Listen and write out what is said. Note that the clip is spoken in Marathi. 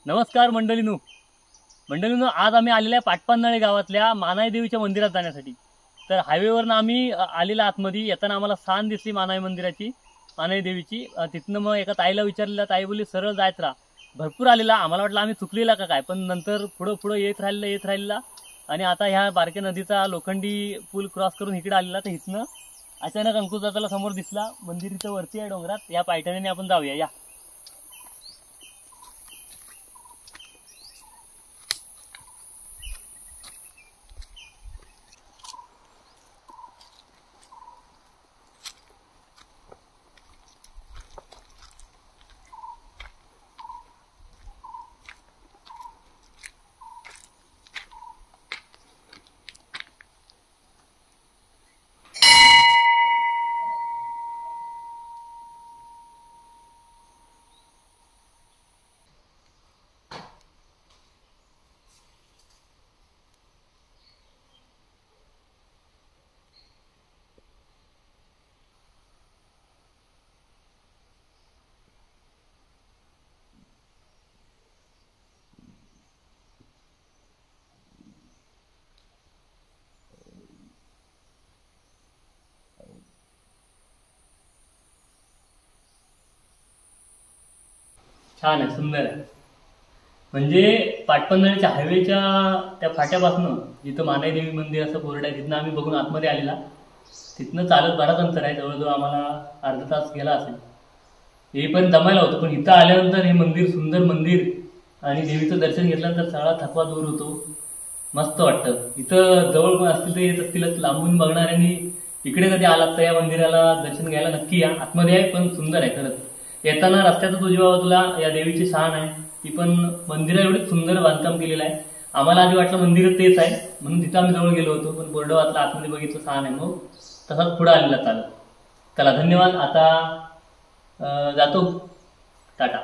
नमस्कार मंडळींनो आज आम्ही आलेल्या पाटपन्हाळे गावातल्या मानाई देवीच्या मंदिरात जाण्यासाठी। तर हायवेवरनं आम्ही आलेला आतमध्ये येताना आम्हाला सान दिसली मानाई मंदिराची, मानाई देवीची। तिथनं मग एका ताईला विचारलेलं, ताई बोलली सरळ जायचं राहा। भरपूर आलेला, आम्हाला वाटलं आम्ही चुकलेला का काय, पण नंतर पुढं येत राहिलेला आणि आता ह्या बारके नदीचा लोखंडी पूल क्रॉस करून इकडे आलेला। तर इथनं अचानक अंकुशदादाला समोर दिसला, मंदिर इथं वरती आहे डोंगरात। या पायथ्याने आपण जाऊया या। छान आहे, सुंदर आहे। म्हणजे पाटपन्हाळीच्या हायवेच्या त्या फाट्यापासून जिथं मानाई देवी मंदिर असं बोर्ड आहे, तिथनं आम्ही बघून आतमध्ये आलेला। तिथनं चालत बराच अंतर आहे, जवळजवळ आम्हाला अर्धा तास गेला असेल। हे पण दमायला होतं, पण इथं आल्यानंतर हे मंदिर, सुंदर मंदिर आणि देवीचं दर्शन घेतल्यानंतर सगळा थकवा दूर होतो, मस्त वाटतं। इथं जवळ पण असतील तर येत असतील, लांबून बघणाऱ्यांनी इकडे कधी आलात तर या मंदिराला दर्शन घ्यायला नक्की या। आतमध्ये आहे पण सुंदर आहे खरंच। येताना रस्त्यातच उजव्या बाजूला या देवीची शान आहे, ती पण मंदिरा एवढी सुंदर बांधकाम केलेलं आहे। आम्हाला आधी वाटलं मंदिर तेच आहे म्हणून तिथं आम्ही जवळ गेलो होतो, पण बोर्ड वाचला, आतमध्ये बघितलं शान आहे, मग तसाच पुढे आलेला चालत। चला धन्यवाद, आता जातो, टाटा।